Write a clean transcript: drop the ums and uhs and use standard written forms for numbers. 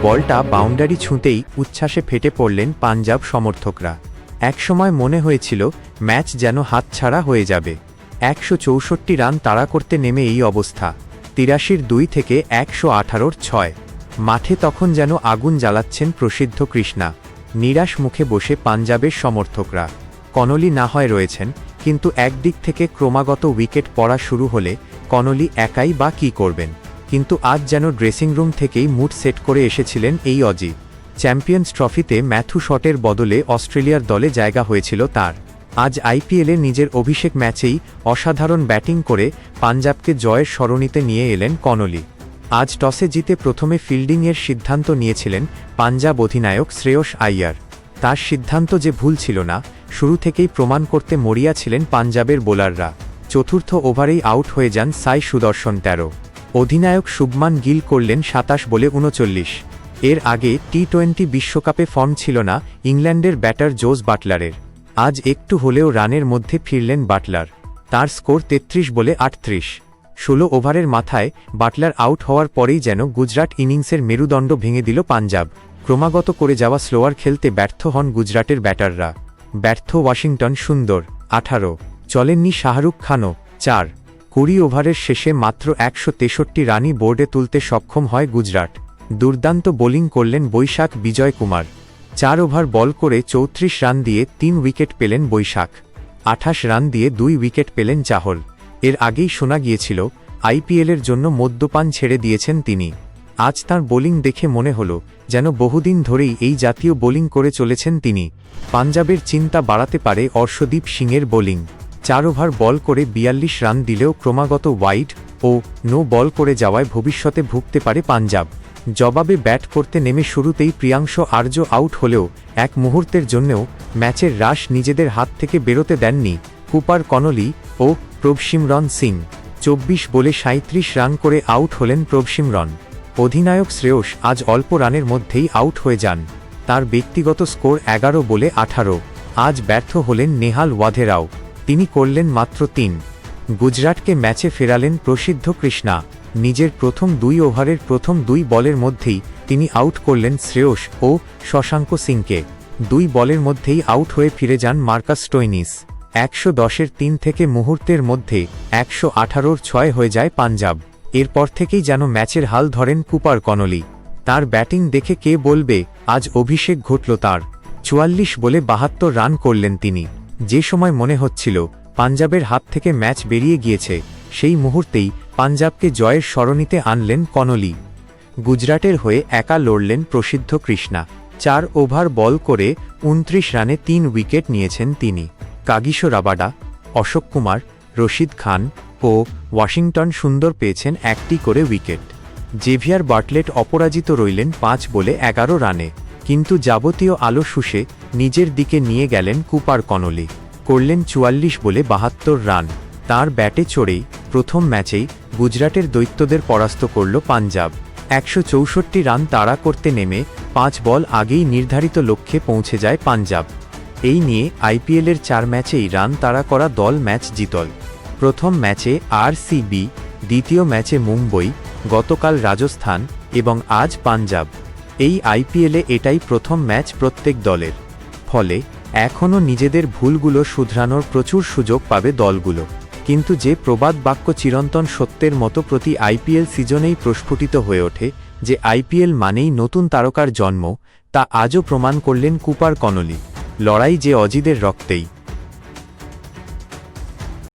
বলটা বাউন্ডারি ছুঁতেই উচ্ছ্বাসে ফেটে পড়লেন পাঞ্জাব সমর্থকরা। একসময় মনে হয়েছিল ম্যাচ যেন হাতছাড়া হয়ে যাবে। 164 রান তাড়া করতে নেমে এই অবস্থা। 83-র 2 থেকে 118-র 6। মাঠে তখন যেন আগুন জ্বালাচ্ছেন প্রসিদ্ধ কৃষ্ণা। নিরাশ মুখে বসে পাঞ্জাবের সমর্থকরা। কনলি না হয় রয়েছেন, কিন্তু একদিক থেকে ক্রমাগত উইকেট পড়া শুরু হলে কনলি একাই বা কী করবেন। কিন্তু আজ যেন ড্রেসিং রুম থেকেই মুড সেট করে এসেছিলেন এই অজি। চ্যাম্পিয়ন্স ট্রফিতে ম্যাথু শটের বদলে অস্ট্রেলিয়ার দলে জায়গা হয়েছিল তার। আজ আইপিএলে নিজের অভিষেক ম্যাচেই অসাধারণ ব্যাটিং করে পাঞ্জাবকে জয়ের সরণিতে নিয়ে এলেন কনলি। আজ টসে জিতে প্রথমে ফিল্ডিংয়ের সিদ্ধান্ত নিয়েছিলেন পাঞ্জাব অধিনায়ক শ্রেয়স আইয়ার। তার সিদ্ধান্ত যে ভুল ছিল না, শুরু থেকেই প্রমাণ করতে মরিয়া ছিলেন পাঞ্জাবের বোলাররা। চতুর্থ ওভারেই আউট হয়ে যান সাই সুদর্শন 13। অধিনায়ক শুভমান গিল করলেন 27 বলে 39। এর আগে টি-20 বিশ্বকাপে ফর্ম ছিল না ইংল্যান্ডের ব্যাটার জোস বাটলারের। আজ একটু হলেও রানের মধ্যে ফিরলেন বাটলার। তার স্কোর 33 বলে 38। 16 ওভারের মাথায় বাটলার আউট হওয়ার পরেই যেন গুজরাট ইনিংসের মেরুদণ্ড ভেঙে দিল পাঞ্জাব। ক্রমাগত করে যাওয়া স্লোয়ার খেলতে ব্যর্থ হন গুজরাটের ব্যাটাররা। ব্যর্থ ওয়াশিংটন সুন্দর 18। চলেননি শাহরুখ খানও 4। 20 ওভারের শেষে মাত্র 163 রানই বোর্ডে তুলতে সক্ষম হয় গুজরাট। দুর্দান্ত বোলিং করলেন বৈশাখ বিজয় কুমার। 4 ওভার বল করে 34 রান দিয়ে 3 উইকেট পেলেন বৈশাখ। 28 রান দিয়ে 2 উইকেট পেলেন চাহল। এর আগেই শোনা গিয়েছিল আইপিএলের জন্য মদ্যপান ছেড়ে দিয়েছেন তিনি। আজ তাঁর বোলিং দেখে মনে হল যেন বহুদিন ধরেই এই জাতীয় বোলিং করে চলেছেন তিনি। পাঞ্জাবের চিন্তা বাড়াতে পারে অর্শদীপ সিংয়ের বোলিং। 4 ওভার বল করে 42 রান দিলেও ক্রমাগত ওয়াইড ও নো বল করে যাওয়ায় ভবিষ্যতে ভুগতে পারে পাঞ্জাব। জবাবে ব্যাট করতে নেমে শুরুতেই প্রিয়াংশ আর্য আউট হলেও এক মুহূর্তের জন্যও ম্যাচের রাশ নিজেদের হাত থেকে বেরোতে দেননি কুপার কনলি ও প্রভসিমরন সিং। 24 বলে 37 রান করে আউট হলেন প্রভসিমরন। অধিনায়ক শ্রেয়স আজ অল্প রানের মধ্যেই আউট হয়ে যান। তার ব্যক্তিগত স্কোর 11 বলে 18। আজ ব্যর্থ হলেন নেহাল ওয়াধেরাও। তিনি করলেন মাত্র 3। গুজরাটকে ম্যাচে ফেরালেন প্রসিদ্ধ কৃষ্ণা। নিজের প্রথম 2 ওভারের প্রথম 2 বলের মধ্যেই তিনি আউট করলেন শ্রেয়স ও শশাঙ্ক সিংকে। 2 বলের মধ্যেই আউট হয়ে ফিরে যান মার্কাস স্টোইনিস। 110-এর 3 থেকে মুহূর্তের মধ্যে 118-র 6 হয়ে যায় পাঞ্জাব। এরপর থেকেই যেন ম্যাচের হাল ধরেন কুপার কনলি। তার ব্যাটিং দেখে কে বলবে আজ অভিষেক ঘটল তার। 44 বলে 72 রান করলেন তিনি। যে সময় মনে হচ্ছিল পাঞ্জাবের হাত থেকে ম্যাচ বেরিয়ে গিয়েছে, সেই মুহূর্তেই পাঞ্জাবকে জয়ের সরণিতে আনলেন কনলি। গুজরাটের হয়ে একা লড়লেন প্রসিদ্ধ কৃষ্ণা। 4 ওভার বল করে 29 রানে 3 উইকেট নিয়েছেন তিনি। কাগিসো রাবাডা, অশোক কুমার, রশিদ খান ও ওয়াশিংটন সুন্দর পেয়েছেন 1টি করে উইকেট। জেভিয়ার বাটলেট অপরাজিত রইলেন 5 বলে 11 রানে। কিন্তু যাবতীয় আলো শুষে নিজের দিকে নিয়ে গেলেন কুপার কনলি। করলেন 44 বলে 72 রান। তার ব্যাটে চড়েই প্রথম ম্যাচেই গুজরাটের দৈত্যদের পরাস্ত করল পাঞ্জাব। 164 রান তাড়া করতে নেমে 5 বল আগেই নির্ধারিত লক্ষ্যে পৌঁছে যায় পাঞ্জাব। এই নিয়ে আইপিএলের 4 ম্যাচেই রান তাড়া করা দল ম্যাচ জিতল। প্রথম ম্যাচে আরসিবি, দ্বিতীয় ম্যাচে মুম্বই, গতকাল রাজস্থান এবং আজ পাঞ্জাব। এই আইপিএলে এটাই প্রথম ম্যাচ প্রত্যেক দলের। ফলে এখনও নিজেদের ভুলগুলো শুধরানোর প্রচুর সুযোগ পাবে দলগুলো। কিন্তু যে প্রবাদ বাক্য চিরন্তন সত্যের মতো প্রতি আইপিএল সিজনেই প্রস্ফুটিত হয়ে ওঠে যে আইপিএল মানেই নতুন তারকার জন্ম, তা আজও প্রমাণ করলেন কুপার কনলি। লড়াই যে অজিদের রক্তেই।